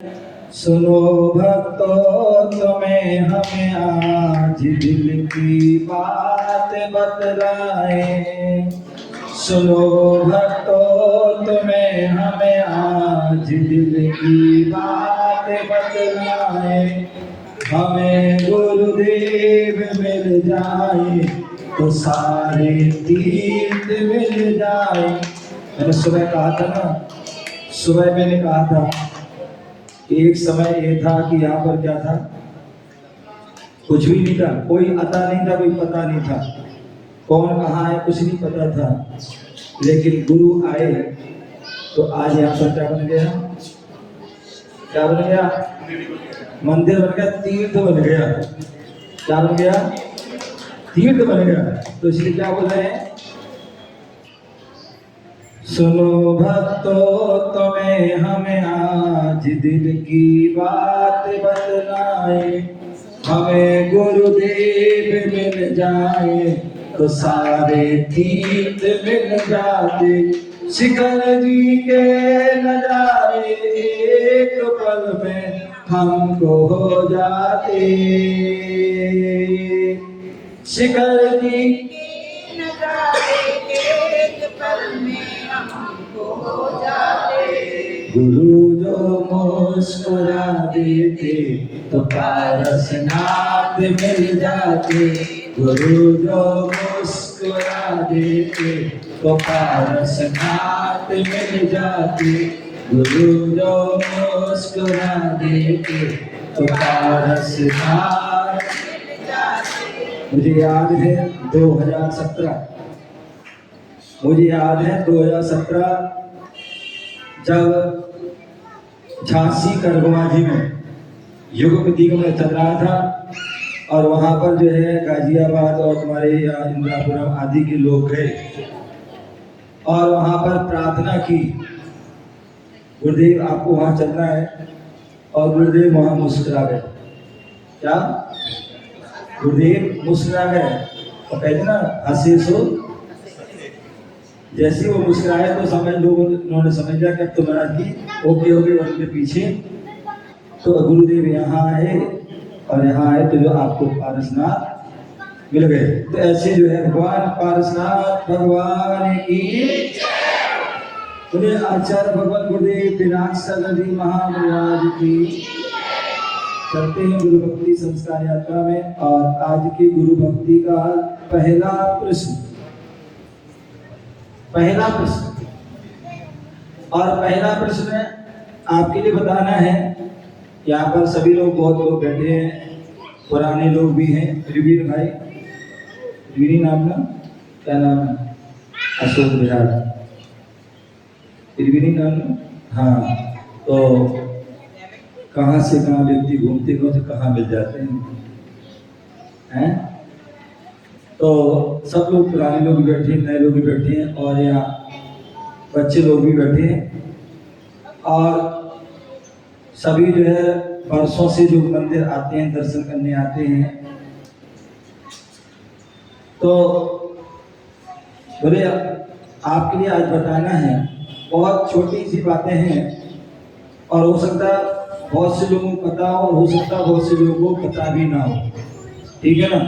सुनो भक्तों तुम्हें हमें आज दिल की बात बतलाए। सुनो भक्तों तुम्हें हमें आज दिल की बात बतलाए। हमें गुरुदेव मिल जाए तो सारे तीर्थ मिल जाए। मैंने सुबह कहा था ना, सुबह मैंने कहा था एक समय ये था कि यहाँ पर क्या था, कुछ भी नहीं था, कोई अता नहीं था, कोई पता नहीं था, कौन कहाँ है कुछ नहीं पता था। लेकिन गुरु आए तो आज यहाँ पर क्या बन गया, क्या बन गया, मंदिर बन गया, तीर्थ बन गया। क्या बन गया, तीर्थ बन गया। तो इसलिए क्या बोल रहे हैं, सुनो भक्तों तुम्हें हमें आज दिल की बात बतलाए। हमें गुरुदेव मिल जाए तो सारे तीर्थ मिल जाते। शिखर जी के नजारे एक पल में हमको हो जाते। शिखर जी के नजारे एक पल में हमको हो जाते। गुरु जो मुस्कुरा देते तो पारसनाथ मिल जाते। गुरु जो मुस्कुरा देते तो पारसनाथ मिल जाते। गुरु जो मुस्कुरा देते तो पारसनाथ मिल जाते। मुझे याद है 2017, मुझे याद है 2017 जब झांसी करगवाजी में युग दिगंबर चल रहा था और वहाँ पर जो है गाजियाबाद और तुम्हारे इंदिरापुरम आदि के लोग गए और वहाँ पर प्रार्थना की, गुरुदेव आपको वहाँ चलना है। और गुरुदेव वहाँ मुस्कुरा गए। क्या, गुरुदेव मुस्कुरा गए और कहते ना हंसे सो। जैसे वो मुस्कुराए तो समझ लोगों उन्होंने समझ लिया कि अब तो महाराज जी ओके हो गए उनके पीछे। तो गुरुदेव यहाँ आए और यहाँ आए तो जो आपको पारसनाथ मिल गए। तो ऐसे जो है भगवान पारसनाथ भगवान की, उन्हें आचार्य भगवान गुरुदेव दिनांक जी महाराज की। चलते हैं गुरु भक्ति संस्कार यात्रा में और आज की गुरु भक्ति का पहला प्रश्न, पहला प्रश्न, और पहला प्रश्न आपके लिए बताना है। यहाँ पर सभी लोग, बहुत लोग बैठे हैं, पुराने लोग भी हैं। त्रिवीर भाई, त्रिवीरी नाम ना, क्या नाम है, अशोक बिहार, त्रिवीरी नाम ना। हाँ, तो कहाँ से कहाँ व्यक्ति घूमते घूमते कहाँ मिल जाते हैं। तो सब लोग, पुराने लोग भी बैठे हैं, नए लोग भी बैठे हैं और यहाँ बच्चे लोग भी बैठे हैं। और सभी जो है वर्षों से जो मंदिर आते हैं, दर्शन करने आते हैं। तो बोले आपके लिए आज बताना है, बहुत छोटी सी बातें हैं और हो सकता बहुत से लोगों को पता हो सकता बहुत से लोगों को पता भी ना हो, ठीक है ना।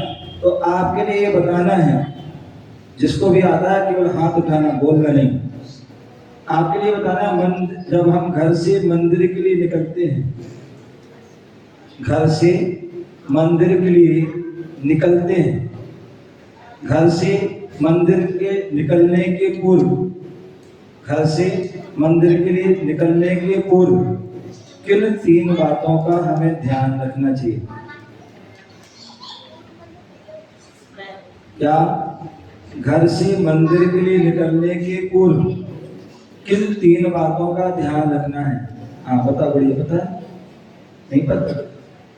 तो आपके लिए ये बताना है, जिसको भी आता है केवल हाथ उठाना, बोलना नहीं। आपके लिए बताना है, जब हम घर से मंदिर के लिए निकलते हैं, घर से मंदिर के लिए निकलते हैं, घर से मंदिर के निकलने के पूर्व, घर से मंदिर के लिए निकलने के पूर्व किन 3 बातों का हमें ध्यान रखना चाहिए। क्या, घर से मंदिर के लिए निकलने के पूर्व किन 3 बातों का ध्यान रखना है। हाँ बता, बढ़िया, पता है, नहीं पता,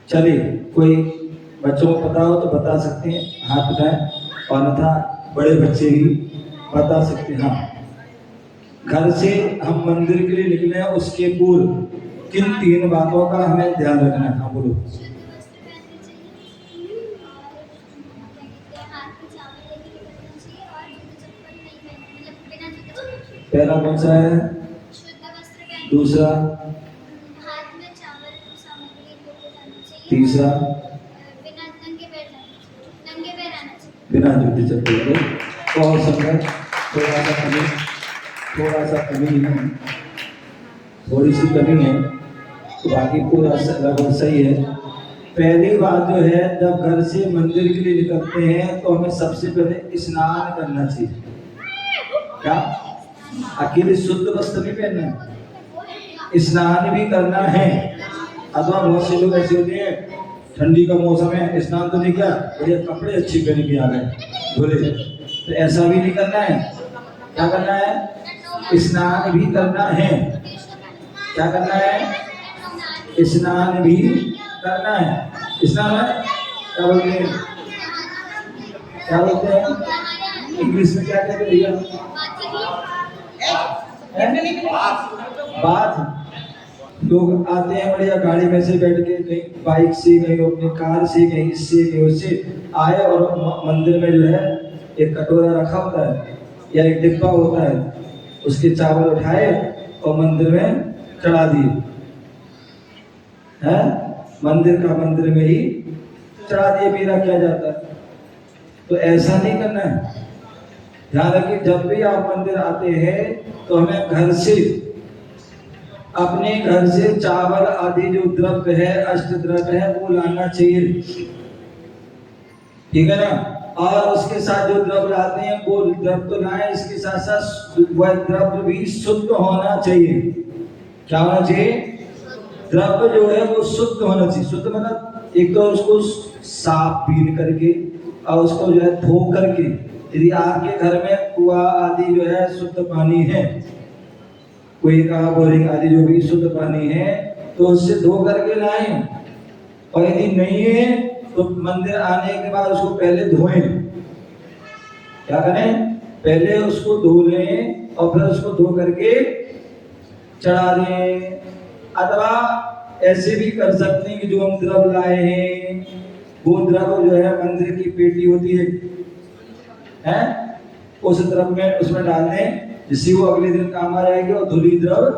चलिए कोई बच्चों को पता हो तो बता सकते हैं, हाथ उठाएं, और अन्यथा बड़े बच्चे भी बता सकते हैं। हाँ, घर से हम मंदिर के लिए निकले हैं उसके पूर्व किन 3 बातों का हमें ध्यान रखना है। हाँ बोलो। पहला कौन सा है, दूसरा तीसरा बिना नंगे पैर आना चाहिए। बिना जूते चप्पल के। बहुत सुंदर। थोड़ा सा कमी है, थोड़ी सी कमी है, तो बाकी पूरा लगभग सही है। पहली बात जो है, जब घर से मंदिर के लिए निकलते हैं तो हमें सबसे पहले स्नान करना चाहिए। क्या? अकेले शुद्ध वस्त्र नहीं पहनना है, स्नान भी करना है। अथवा बहुत से लोग ऐसे होते हैं, ठंडी का मौसम है, स्नान तो नहीं किया, बढ़िया कपड़े अच्छे पहन के आ गए धुले, तो ऐसा भी नहीं करना है। क्या करना है? स्नान भी करना है। क्या करना है? स्नान भी करना है। स्नान है क्या बोलते हैं? क्या बोलते हैं इंग्लिश में? क्या कहते हैं भैया? बात। लोग आते हैं बढ़िया गाड़ी में से बैठ के, कहीं बाइक से, कहीं अपनी कार से, कहीं इससे कहीं उससे आए, और मंदिर में जो है एक कटोरा रखा होता है या एक डिब्बा होता है, उसके चावल उठाए और मंदिर में चढ़ा दिए है। मंदिर में ही चढ़ा दिए, मेरा क्या जाता है। तो ऐसा नहीं करना है। ध्यान रखिए, जब भी आप मंदिर आते हैं तो हमें घर से, अपने घर से चावल आदि जो द्रव्य है, अष्ट द्रव्य है, वो लाना चाहिए। ठीक है ना? और उसके साथ जो द्रव्य लाते हैं वो द्रव्य तो लाए, इसके साथ साथ वह द्रव्य भी शुद्ध होना चाहिए। क्या होना चाहिए? द्रव्य जो है वो शुद्ध होना चाहिए। शुद्ध मतलब एक तो उसको साफ पीन करके, और उसको जो है धो करके, यदि आपके घर में कुआं आदि जो है शुद्ध पानी है, कोई का बोरिंग आदि जो भी शुद्ध पानी है, तो उससे धो करके लाएं। और यदि नहीं है तो मंदिर आने के बाद उसको पहले धोएं। क्या करें? पहले उसको धो लें और फिर उसको धो करके चढ़ा दें। अथवा ऐसे भी कर सकते हैं कि जो हम द्रव्य लाए हैं, वो द्रव्य जो है मंदिर की पेटी होती है, उस द्रव्य में उसमें डाल दें, जिससे वो अगले दिन काम आ जाएगी, और धुली द्रव्य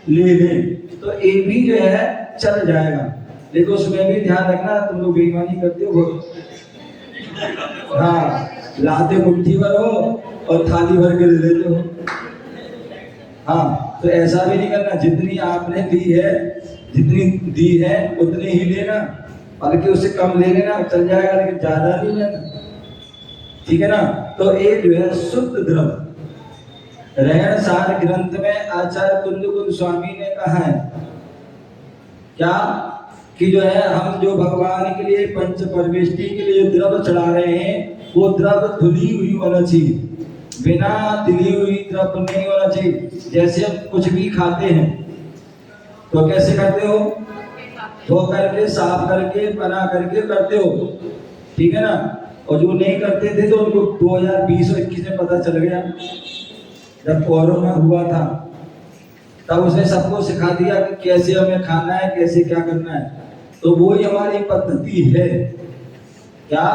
ले लें, तो ये भी जो है चल जाएगा। लेकिन उसमें भी ध्यान रखना, तुम लोग बेईमानी करते हो। हाँ, लाते मुट्ठी भर हो और थाली भर के ले लेते हो। हाँ, तो ऐसा भी नहीं करना। जितनी आपने दी है, जितनी दी है उतनी ही लेना, बल्कि उससे कम ले लेना, चल जाएगा, लेकिन ज्यादा नहीं लेना। ठीक है ना? तो एक जो है शुद्ध द्रव्य। रहन सार ग्रंथ में आचार्य कुंद स्वामी ने कहा है क्या, कि जो है हम जो भगवान के लिए पंच परमेष्टि के लिए द्रव्य चढ़ा रहे हैं, वो द्रव्य धुली हुई होना चाहिए, बिना धुली हुई द्रव्य नहीं होना चाहिए। जैसे हम कुछ भी खाते हैं तो कैसे करते हो? धो करके, साफ करके, बना करके करते हो। ठीक है ना? और जो नहीं करते थे तो उनको 2020 और 21 में पता चल गया, जब कोरोना हुआ था, तब उसने सबको सिखा दिया कि कैसे हमें खाना है, कैसे क्या करना है। तो वो ही हमारी पद्धति है। क्या?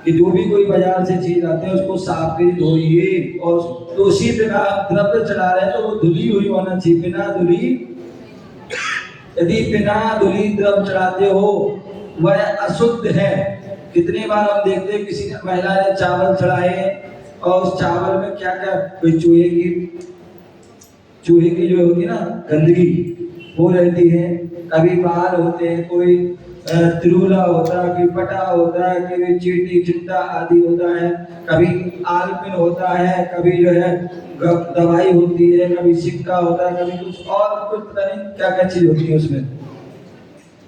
कि जो भी कोई बाजार से चीज आते हैं उसको साफ करिए, धोइए, और तो उसी बिना द्रव्य चढ़ा रहे हैं तो वो धुली हुई होना चाहिए। बिना धुली, यदि बिना धुली द्रव्य चढ़ाते हो वह अशुद्ध है। कितनी बार हम देखते हैं किसी महिला ने चावल चढ़ाए और उस चावल में क्या क्या, कोई चूहे की जो होती है ना गंदगी वो रहती है, कभी बाल होते हैं, कोई त्रिउला होता है, कोई पटा होता है, कभी चींटी चिट्टा आदि होता है, कभी आलपिन होता है, कभी जो है दवाई होती है, कभी सिक्का होता है, कभी कुछ और कुछ पता नहीं क्या क्या चीज होती है उसमें।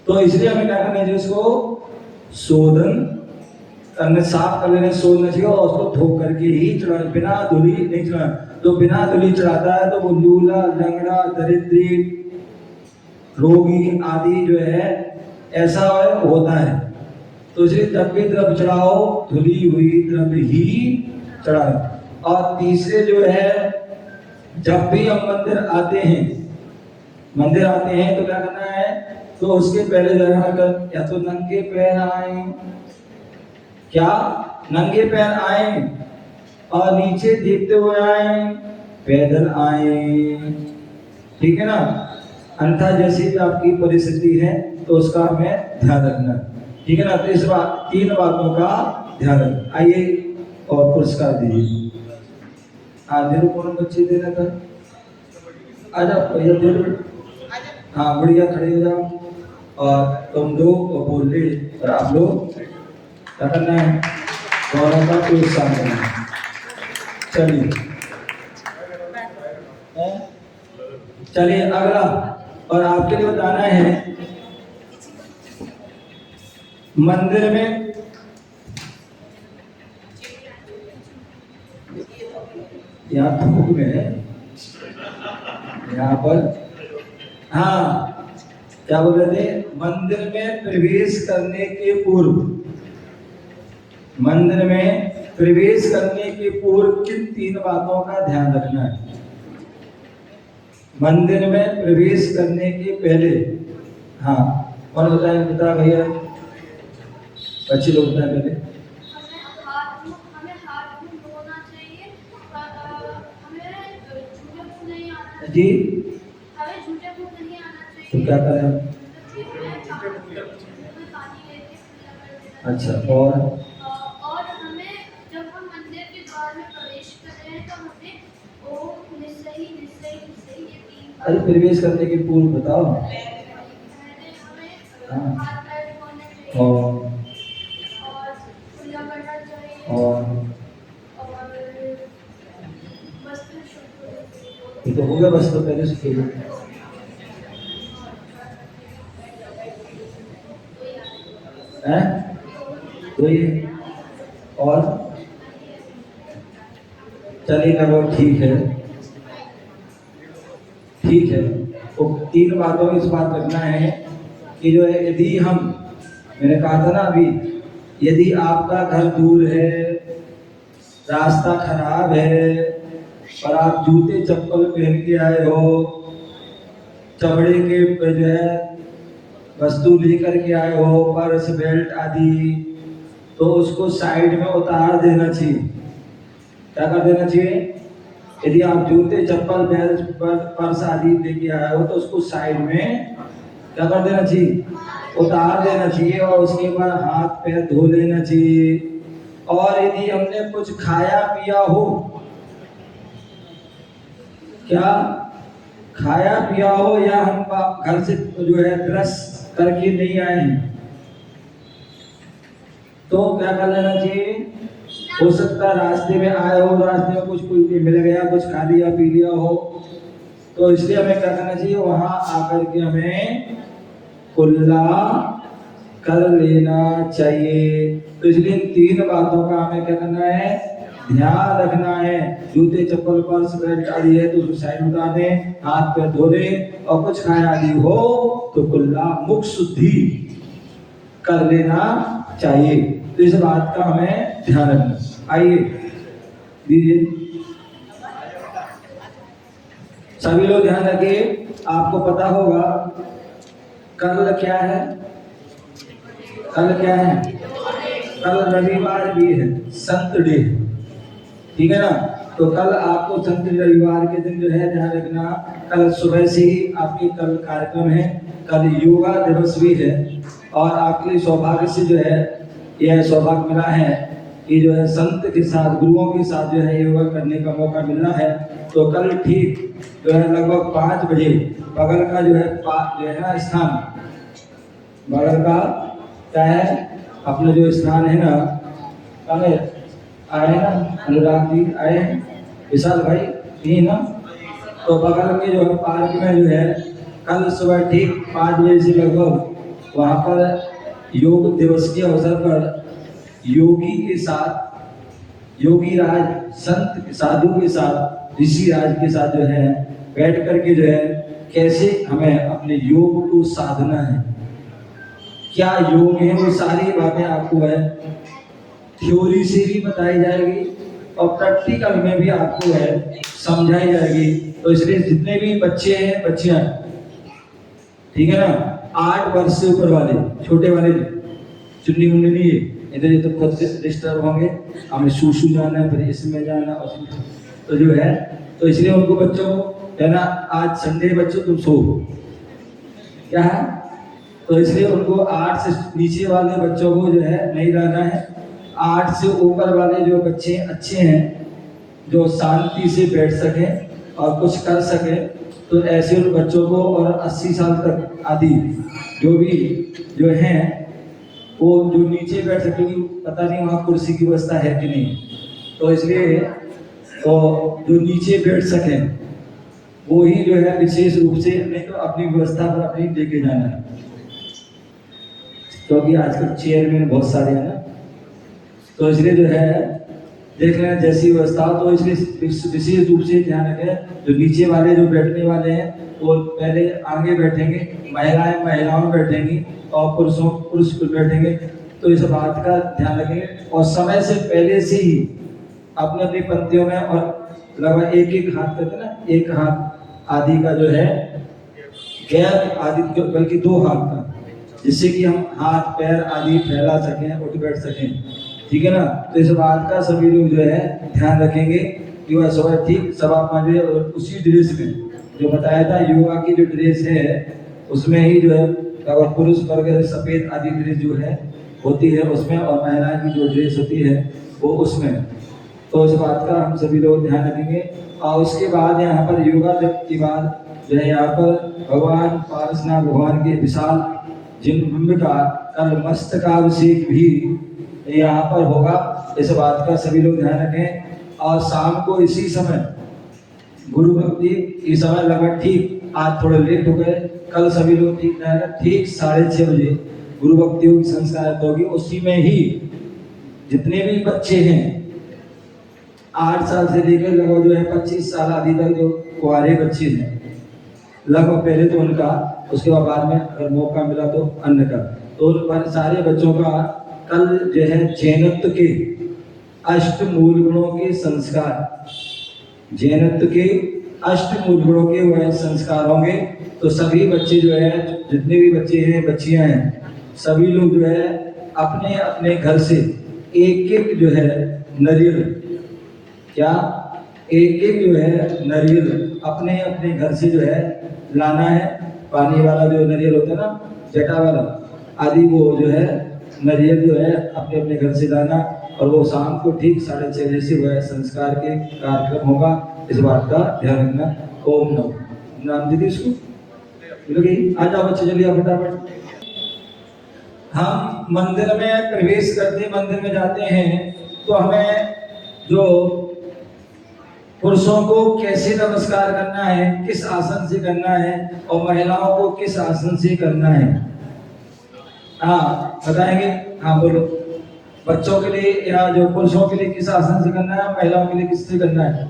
तो इसलिए हमें क्या करना चाहिए? उसको शोधन करने, साफ कर लेने, सोचना चाहिए, और उसको धो करके ही चढ़ाना, बिना धुली नहीं चढ़ाना। तो बिना धुली चढ़ाता है तो वो लूला, लंगड़ा, दरिद्री, रोगी आदि जो है ऐसा होता है। तो इसलिए जब भी द्रव्य चढ़ाओ, धुली हुई द्रव्य ही चढ़ाओ। और तीसरे जो है, जब भी हम मंदिर आते हैं तो क्या करना है? तो उसके पहले जो है, या तो नंगे पैर आए, क्या नंगे पैर आए और नीचे देखते हुए आए, पैदल आए, ठीक है ना? अन्यथा जैसी भी आपकी परिस्थिति है तो उसका हमें ध्यान रखना है। ठीक है ना। तो इस बात 3 बातों का ध्यान रखना। आइए और पुरस्कार दीजिए। हाँ देखो कौन बच्चे देना था। आ जाओ भैया दो। हाँ बढ़िया खड़े हो जाओ और तुम दो और बोल ले और आप लोग क्या करना है, गौरव का प्रोत्साहन करना है। चलिए चलिए अगला और आपके लिए बताना है मंदिर में यहाँ थूक में है यहाँ पर। हाँ क्या बोल रहे थे, मंदिर में प्रवेश करने के पूर्व, मंदिर में प्रवेश करने के पूर्व किन 3 बातों का ध्यान रखना है। मंदिर में प्रवेश करने के पहले, हाँ कौन बताए, बता भैया बच्चे लोग बताए पहले। हमें हाथ मुंह धोना चाहिए, हमें झूठे मुंह नहीं आना जी हमें झूठे मुंह नहीं आना तो चाहिए। क्या करें। पानी लेके पूजा कर देना अच्छा चाहिए। और और हमें जब हम मंदिर के द्वार में प्रवेश कर रहे हैं तो हमें ओम निस्सही निस्सही निस्सही ये 3 अरे प्रवेश करने के पूर्व बताओ। पहले हमें हाथ पैर धोने चाहिए और पूजा करना चाहिए और वस्त्र शुद्ध होने चाहिए। ये तो हो गया बस, तो पहले से खेलो। हैं तो ये और चलिए लगभग ठीक है, ठीक है। तो 3 बातों में इस बात करना है कि जो है यदि हम, मैंने कहा था ना अभी, यदि आपका घर दूर है, रास्ता खराब है और आप जूते चप्पल पहन के आए हो, चमड़े के जो है वस्तु लेकर के आए हो, पर्स बेल्ट आदि, तो उसको साइड में उतार देना चाहिए। क्या कर देना चाहिए। यदि आप जूते चप्पल पर्स आदि लेके आए हो तो उसको साइड में क्या कर देना चाहिए, उतार देना चाहिए और उसके बाद हाथ पैर धो लेना चाहिए। और यदि हमने कुछ खाया पिया हो, क्या खाया पिया हो या हम घर से जो है ब्रश करके नहीं आए हैं तो क्या कर लेना चाहिए। हो सकता है रास्ते में आए हो, रास्ते में कुछ मिल गया, कुछ खा लिया पी लिया हो, तो इसलिए हमें क्या करना चाहिए, वहां आकर के हमें कुल्ला कर लेना चाहिए। तो इसलिए 3 बातों का हमें क्या करना है, ध्यान रखना है। जूते चप्पल पर्स बेल्ट आदि है तो उसको साइड उतार दें, हाथ पैर धो लें, और कुछ खाया आदि हो तो कुल्ला मुख शुद्धि कर लेना चाहिए। तो इस बात का हमें ध्यान रखना। आइए दीजिए सभी लोग ध्यान रखिए। आपको पता होगा कल क्या है, कल क्या है, कल रविवार भी है, संत डे, ठीक है ना। तो कल आपको संत रविवार के दिन जो है ध्यान रखना, कल सुबह से ही आपके कल कार्यक्रम है, कल योगा दिवस भी है। और आपके लिए सौभाग्य से जो है यह सौभाग्य मिला है कि जो है संत के साथ, गुरुओं के साथ जो है योगा करने का मौका मिलना है। तो कल ठीक जो है लगभग 5 बजे बगल का जो है ना स्थान, बगल का क्या है अपना जो स्थान है ना, आए ना अनुराग जी आए, विशाल भाई यही ना, तो बगल के जो है पार्क में जो है कल सुबह ठीक 5 बजे से लगभग वहाँ पर योग दिवस के अवसर पर योगी के साथ, योगी राज संत साधु के साथ, ऋषि राज के साथ जो है बैठ करके जो है कैसे हमें अपने योग को साधना है, क्या योग है, वो सारी बातें आपको है थ्योरी से भी बताई जाएगी और प्रैक्टिकल में भी आपको है समझाई जाएगी। तो इसलिए जितने भी बच्चे हैं बच्चियां, ठीक है ना, 8 वर्ष से ऊपर वाले, छोटे वाले चुन्नी मुन्नी नहीं है, इधर ये तो खुद से डिस्टर्ब होंगे, हमें सूसू जाना है, फिर इसमें जाना, तो जो है तो इसलिए उनको बच्चों को है ना, आज संडे बच्चों तुम सो, क्या है, तो इसलिए उनको 8 से नीचे वाले बच्चों को जो है नहीं रहना है। 8 से ऊपर वाले जो बच्चे अच्छे हैं, जो शांति से बैठ सकें और कुछ कर सकें, तो ऐसे उन बच्चों को, और 80 साल तक आदि जो भी जो हैं, वो जो नीचे बैठ सकेंगे, पता नहीं वहाँ कुर्सी की व्यवस्था है कि नहीं, तो इसलिए तो जो नीचे बैठ सकें वो ही जो है विशेष रूप से, नहीं तो अपनी व्यवस्था पर अपनी लेके जाना है, क्योंकि आजकल चेयरमैन बहुत सारे हैं ना, तो इसलिए जो है देख लें जैसी व्यवस्था, तो इसलिए विशेष रूप से ध्यान रखें। जो नीचे वाले जो बैठने वाले हैं वो पहले आगे बैठेंगे, महिलाएं महिलाओं बैठेंगी और पुरुष बैठेंगे, तो इस बात का ध्यान रखेंगे। और समय से पहले से ही अपने अपनी पंक्तियों में, और लगभग एक एक हाथ करते ना, एक हाथ आदि का जो है गैर आदि, बल्कि 2 हाथ का, जिससे कि हम हाथ पैर आदि फैला सकें, उठ बैठ सकें, ठीक है ना। तो इस बात का सभी लोग जो है ध्यान रखेंगे कि वह सुबह ठीक 5:15 बजे, और उसी ड्रेस में जो बताया था योगा की जो ड्रेस है उसमें ही जो है, अगर पुरुष वर्ग सफेद आदि ड्रेस जो है होती है उसमें, और महिलाएं की जो ड्रेस होती है वो उसमें, तो इस बात का हम सभी लोग ध्यान रखेंगे। और उसके बाद यहाँ पर योगा के बाद जो है यहाँ पर भगवान पारसनाथ भगवान के विशाल जिन का कल मस्तकाभिषेक भी यहाँ पर होगा, इस बात का सभी लोग ध्यान रखें। और शाम को इसी समय गुरु भक्ति, इस समय लगभग ठीक, आज थोड़े लेट हो गए, कल सभी लोग ठीक ठीक 6:30 बजे गुरु भक्तियों की संस्कार होगी। उसी में ही जितने भी बच्चे हैं 8 साल से लेकर लगभग जो है 25 साल आदि तक जो कुंवारे बच्चे हैं, लगभग पहले तो उनका, उसके बाद में अगर मौका मिला तो अन्य का, तो सारे बच्चों का कल जो है जैनत्व के 8 मूल गुणों के संस्कार, जैनत्व के 8 मूल गुणों के वह संस्कार होंगे। तो सभी बच्चे जो है, जितने भी बच्चे हैं बच्चियां हैं, सभी लोग जो है अपने अपने घर से एक एक जो है नारियल, क्या एक एक जो है नारियल अपने अपने घर से जो है लाना है। पानी वाला जो नारियल होता है ना, जटा वाला आदि, वो जो है नारियल जो है अपने अपने घर से लाना, और वो शाम को ठीक 6:30 बजे से वह संस्कार के कार्यक्रम होगा, इस बात का ध्यान रखना। ओम नमो नाम दीदी इसको आ जाओ बच्चे, चलिए फटाफट। हम मंदिर में प्रवेश करते, मंदिर में जाते हैं, तो हमें जो पुरुषों को कैसे नमस्कार करना है, किस आसन से करना है, और महिलाओं को किस आसन से करना है, हाँ बताएंगे। हाँ बोलो, बच्चों के लिए या जो पुरुषों के लिए किस आसन से करना है, महिलाओं के लिए किससे करना है?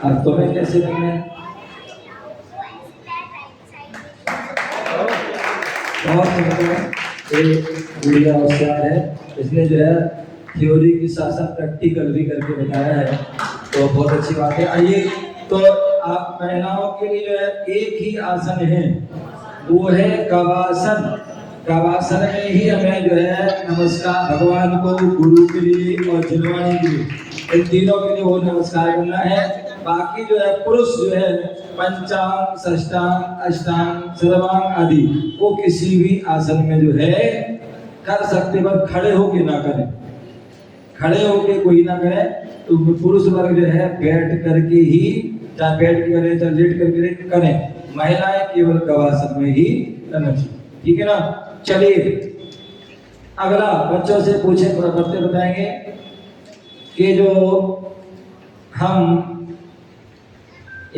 अब तुम्हें कैसे करना है? बहुत बढ़िया होशियार है, इसने जो है थ्योरी की शासन प्रैक्टिकल भी करके बताया है, तो बहुत अच्छी बात है। आइए, तो आप महिलाओं के लिए जो है एक ही आसन है, वो है कवासन। कवासन में ही हमें जो है नमस्कार भगवान को, गुरु के लिए और जिनवाणी के लिए, इन तीनों के लिए वो नमस्कार करना है। बाकी जो है पुरुष जो है पंचांग, षष्टांग, अष्टांग, सर्वांग आदि वो किसी भी आसन में जो है कर सकते, पर खड़े होके ना करें, खड़े होके कोई ना करे। तो पुरुष वर्ग जो है बैठ करके ही, चाहे बैठ के करें चाहे लेट करके करें, महिलाएं केवल कवासन में ही करना चाहिए, ठीक है ना। चलिए अगला बच्चों से पूछे, बच्चे बताएंगे कि जो हम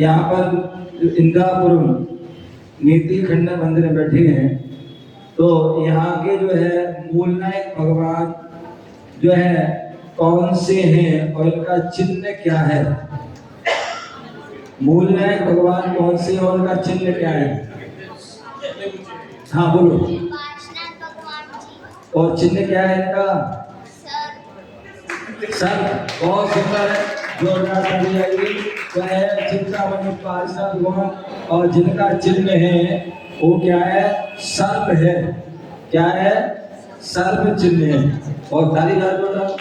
यहाँ पर इंदिरापुरम नीति खंड मंदिर में बैठे हैं, तो यहाँ के जो है मूलनायक भगवान जो है कौन से हैं और इनका चिन्ह क्या है? मूलनायक भगवान कौन से और उनका चिन्ह क्या है? हाँ बोलो। और चिन्ह क्या है इनका? सर। बहुत सुंदर है, जोरदार ताली आएगी। तो है चिंतामणि पार्षद भगवान, और जिनका चिन्ह है वो क्या है? सर्प है। क्या है? सर्प चिन्ह है। और ताली जोरदार।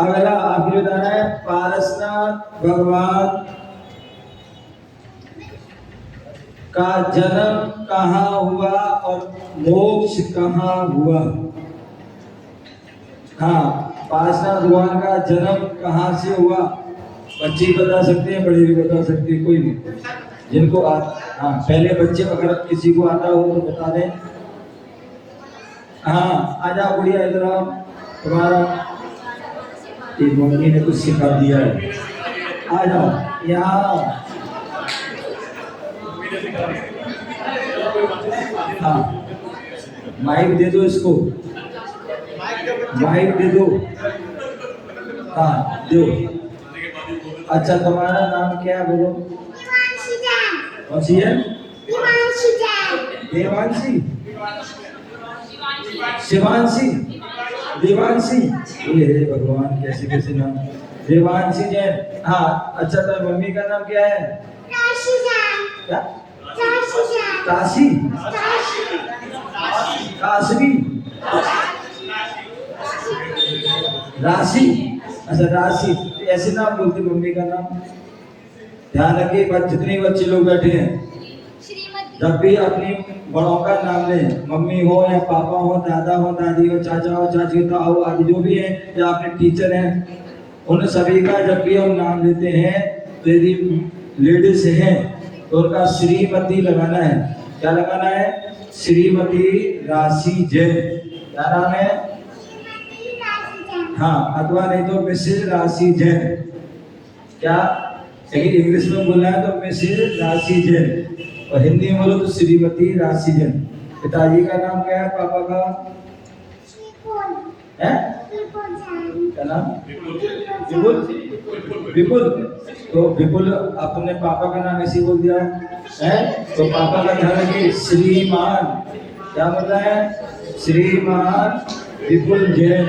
अगला आखिरी बताना है पारसनाथ भगवान का जन्म कहाँ हुआ और मोक्ष कहाँ हुआ। हाँ, पारसनाथ भगवान का जन्म कहाँ से हुआ। बच्चे भी बता सकते हैं, बड़े भी बता सकते हैं, कोई भी जिनको हाँ पहले बच्चे अगर किसी को आता हो तो बता दें। हाँ आ जाओ गुड़िया इधर आओ, तुम्हारा ये मम्मी ने कुछ सिखा दिया है, आ जाओ यहाँ। हाँ माइक दे दो इसको, माइक दे दो। हाँ दो। अच्छा तुम्हारा नाम क्या है बोलो। कौन सी है। देवांशी, शिवांशी, देवांशी। ये भगवान कैसे कैसे नाम। देवांशी जैन। हाँ अच्छा तो मम्मी का नाम क्या है। क्या काशी, काशवी, राशि। अच्छा राशि, ऐसे नाम बोलते मम्मी का नाम। ध्यान रखिए जितने बच्चे लोग बैठे हैं जब भी अपनी बड़ों का नाम लें, मम्मी हो या पापा हो, दादा हो, दादी हो, चाचा हो, चाची हो, आदि जो भी है या अपने टीचर हैं, उन सभी का जब भी हम नाम लेते हैं तो यदि लेडीज हैं तो उनका श्रीमती लगाना है। क्या लगाना है। श्रीमती राशि जैन। क्या नाम है। हाँ अथवा नहीं तो मिसेज राशि जैन। क्या लेकिन इंग्लिश में बोलना है तो मिसेज राशि जैन और हिंदी में बोलो तो श्रीमती राशि जैन। पिताजी का नाम क्या है, पापा का है क्या नाम। विपुल, विपुल। तो विपुल अपने पापा का नाम ऐसे बोल दिया है तो पापा का ध्यान रखिए श्रीमान। क्या बोल रहा है। श्रीमान विपुल जैन।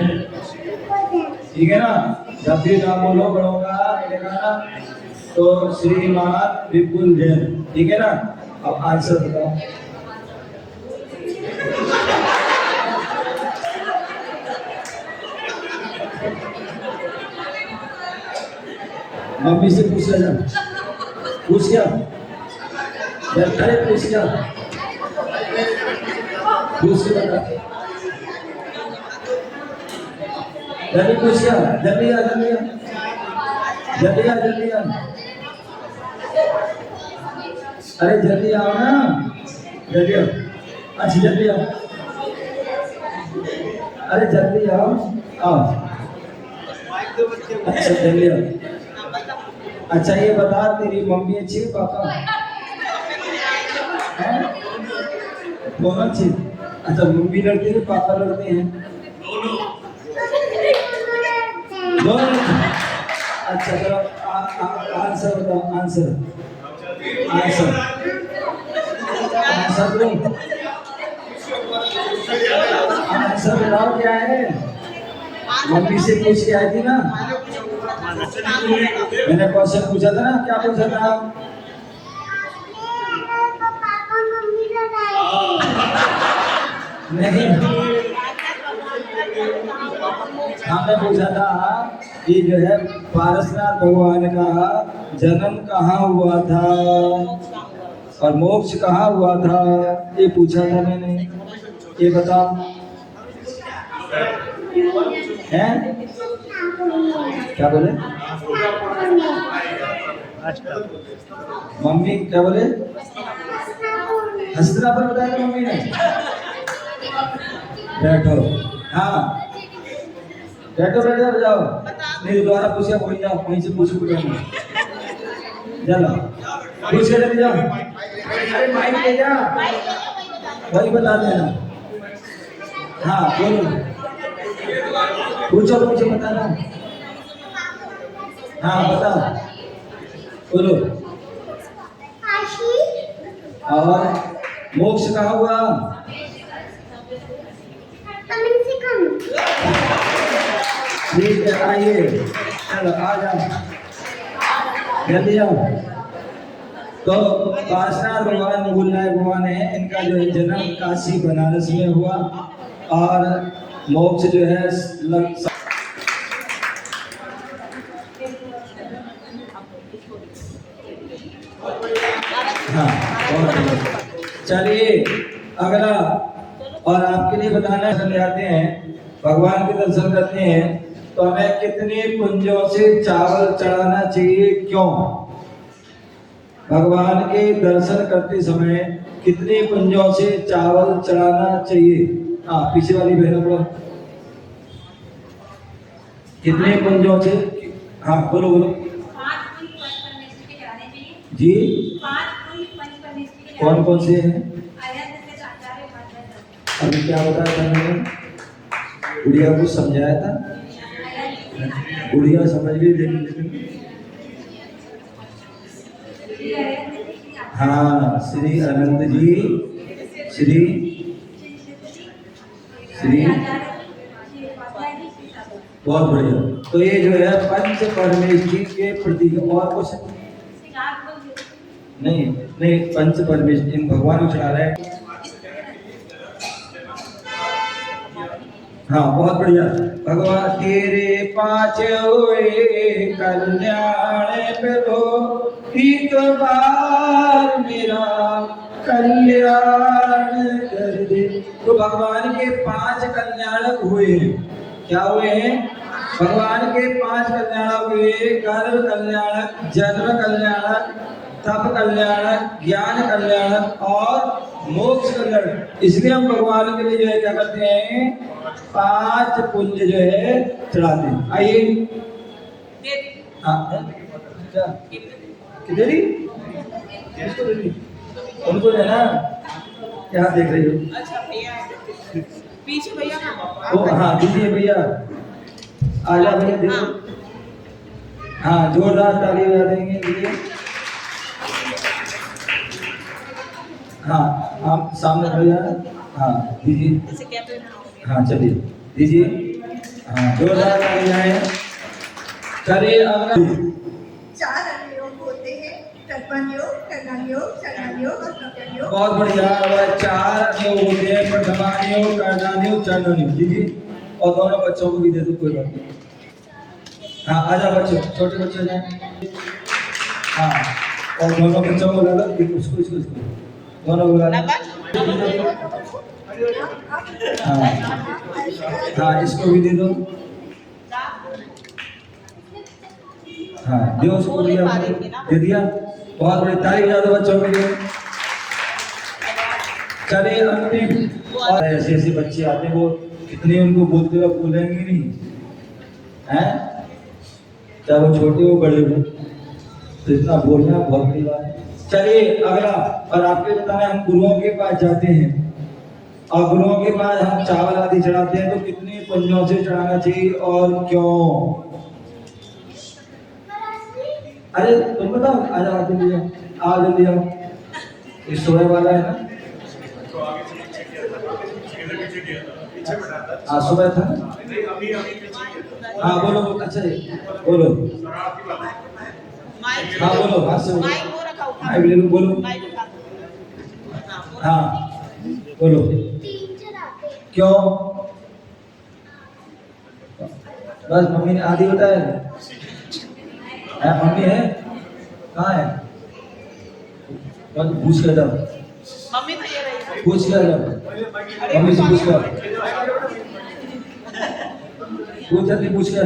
ठीक है ना। जब भी नाम बोलो बड़ों का तो श्रीमान विपुल जैन। ठीक है ना। अब आंसर बताओ। मम्मी से पूछ लिया, पूछ क्या। अरे पूछ क्या, पूछ के बता। जल्दी पूछ क्या, जल्दी आ, जल्दी आ, जल्दी आ, जल्दी आ। अरे जल्दी आओ ना, जल्दी आओ। अच्छा जल्दी आओ, अरे जल्दी आओ, आओ। अच्छा जल्दी आओ। अच्छा ये बता तेरी मम्मी अच्छी है पापा है। दोनों अच्छी। अच्छा मम्मी लड़ती है पापा लड़ते हैं। दोनों। अच्छा चलो आंसर बताओ। आंसर, आंसर, आंसर दो। आंसर बताओ क्या है। मम्मी से पूछ के आई थी ना, मैंने क्वेश्चन पूछा था ना। क्या पूछा था। नहीं हमने पूछा था कि जो है पारसनाथ भगवान का जन्म कहाँ हुआ था और मोक्ष कहाँ हुआ था, ये पूछा था मैंने। ये बताओ हैं। क्या बोले मम्मी, क्या बोले। हस्तिनापुर बताया मम्मी ने। बैठो। हाँ बैठो बैठो जाओ। नहीं दोबारा पूछे वहीं जाओ, वहीं से पूछो चलो पूछ के लेके जाओ। अरे माइक ले जा, वही बता देना। हाँ बोलो, पूछो पूछो बताना। हाँ बताओ बोलो। और मोक्ष कहाँ हुआ। ठीक है आइए, चलो आ जाओ जल्दी आओ। तो पारसनाथ भगवान मूलनायक भगवान है, इनका जो है जन्म काशी बनारस में हुआ और मोक्ष जो है हाँ बहुत बढ़िया। चलिए अगला, और आपके लिए बताना है, चले आते हैं भगवान के दर्शन करते हैं तो हमें कितने कुंजों से चावल चढ़ाना चाहिए, क्यों? भगवान के दर्शन करते समय कितने कुंजों से चावल चढ़ाना चाहिए? हाँ पीछे वाली बहनों को, कितने कुंजों से? हाँ बोलो बोलो 5 कुंज पंचपरमेश्वर के चढ़ाने चाहिए जी। 5 कुंज पंचपरमेश्वर के कौन कौन से हैं? आयत से आचार्य भाद्रपद अभी क्या बताया था मैंने? गुड़िया को समझाया था, गुड़िया समझ गई, लेकिन हाँ श्री अनंत जी, श्री श्री बहुत बढ़िया। तो ये जो है पंच परमेश्वरी के प्रतीक, और कुछ नहीं, नहीं पंच परमेश्वर इन भगवान को चढ़ा रहे हैं। हाँ बहुत बढ़िया। भगवान तेरे 5 हुए कल्याण पे तो एक बार मेरा कल्याण कर दे। तो भगवान के 5 कल्याणक हुए, क्या हुए हैं? भगवान के 5 कल्याणक हुए, गर्भ कल्याणक, जन्म कल्याणक, तप कल्याणक, ज्ञान कल्याणक और मोक्ष कल्याणक। इसलिए हम भगवान के लिए जो है क्या करते हैं, 5 पुंज जो है चढ़ाते हैं। आइए हाँ क्या किधर ही किसको दे दी? उनको देना, क्या देख रही हो? अच्छा भैया पीछे भैया ना। ओ हाँ दीजिए भैया, आजा भैया देखो। हाँ जोरदार ताली बजा देंगे लिए। हाँ आप सामने भैया, हाँ दीजिए। हाँ चलिए दीजिए, हाँ जोरदार ताली बजाएं। चलिए अगला 4 योग होते हैं, तर्पण योग, कर्णन योग, चरण योग और प्रकरण योग। बहुत बढ़िया। और 4 योग होते हैं, प्रथमान योग, कर्णन योग, चरण योग। दीजिए और दोनों बच्चों को भी दे दो, कोई बात नहीं। हाँ आजा बच्चों, छोटे बच्चे जाए। हाँ और दोनों बच्चों को लगा, उसको इसको इसको दोनों को लगा। हाँ हाँ इसको भी दे दो। हाँ दियो उसको, दिया दे दिया। बहुत बड़ी ताली बजा दो बच्चों के लिए। चलिए अंतिम, और ऐसे ऐसे बच्चे आते हैं, वो कितने उनको बोलते हुए बोलेंगे नहीं हैं, चाहे वो छोटे हो बड़े हो, तो इतना बोलना बहुत बड़ी बात है। चलिए अगला, और आपके बताना, हम गुरुओं के पास जाते हैं और गुरुओं के पास हम चावल आदि चढ़ाते हैं, तो कितने कुंजों से चढ़ाना चाहिए और क्यों? अरे तुम बताओ, आ जाओ जल्दी, आओ जल्दी आओ। इस सोए वाला है ना, हाँ सुबह था। हाँ बोलो, अच्छा बोलो। हाँ बोलो, हाँ से बोलो, माइक ले लो, बोलो। हाँ बोलो, क्यों? बस मम्मी ने आधी बताया है, मम्मी है कहाँ है? बस पूछ कर जाओ, मम्मी तो ये रही। पूछ कर जाओ, मम्मी से पूछ कर, पूछ जल्दी पूछ कर।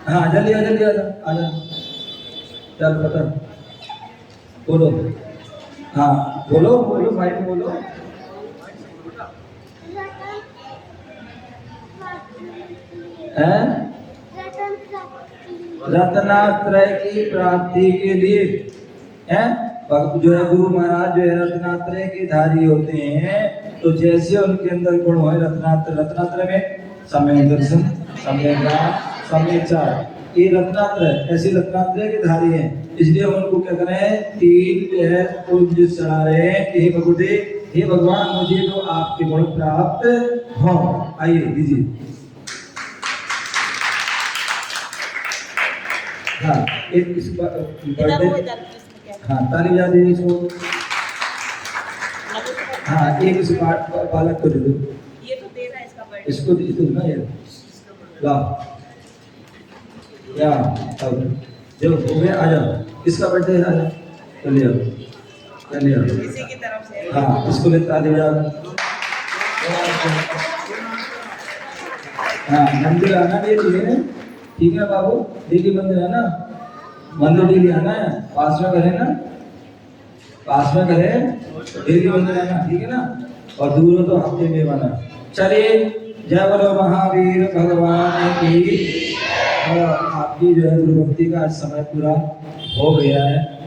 हाँ जल्दी आ, जल्दी आ जा, आ जा, चल बता, बोलो। हाँ बोलो बोलो, माइक में बोलो। हैं? रत्नात्रय की प्राप्ति के लिए हैं, जो है गुरु महाराज जो है रत्नात्रय के धारी होते हैं। तो जैसे उनके अंदर गुण हो, रत्नात्रय में समय दर्शन, समय ज्ञान, समय चार, ये रत्नात्रय, ऐसे रत्नात्रय के धारी हैं। इसलिए उनको क्या करें, 3 जो है पुंज चढ़ा रहे हैं कि हे भगवान मुझे तो आपके गुण प्राप्त हो। आइए दीजिए। हाँ एक इस बर्थडे, हाँ ताली बजा दीजिए इसको। हाँ एक इस बालक को दे दो, ये तो दे रहा है इसका बर्थडे। इसको दे दो ना यार। ला या अब जो हो गया आ जाओ, किसका बर्थडे है? आ जाओ, कर लिया किसी की तरफ से हाँ, इसको लेता दे जाओ। हाँ, मंदिर आना डेली है, ठीक है बाबू, डेली मंदिर आना, मंदिर डेली आना है, पास में करे ना, पास में करे, डेली मंदिर आना, ठीक है ना, और दूर हो तो हफ्ते में आना। चलिए, जय बोलो महावीर भगवान की। और आपकी जो है गुरु भक्ति का समय पूरा हो गया है।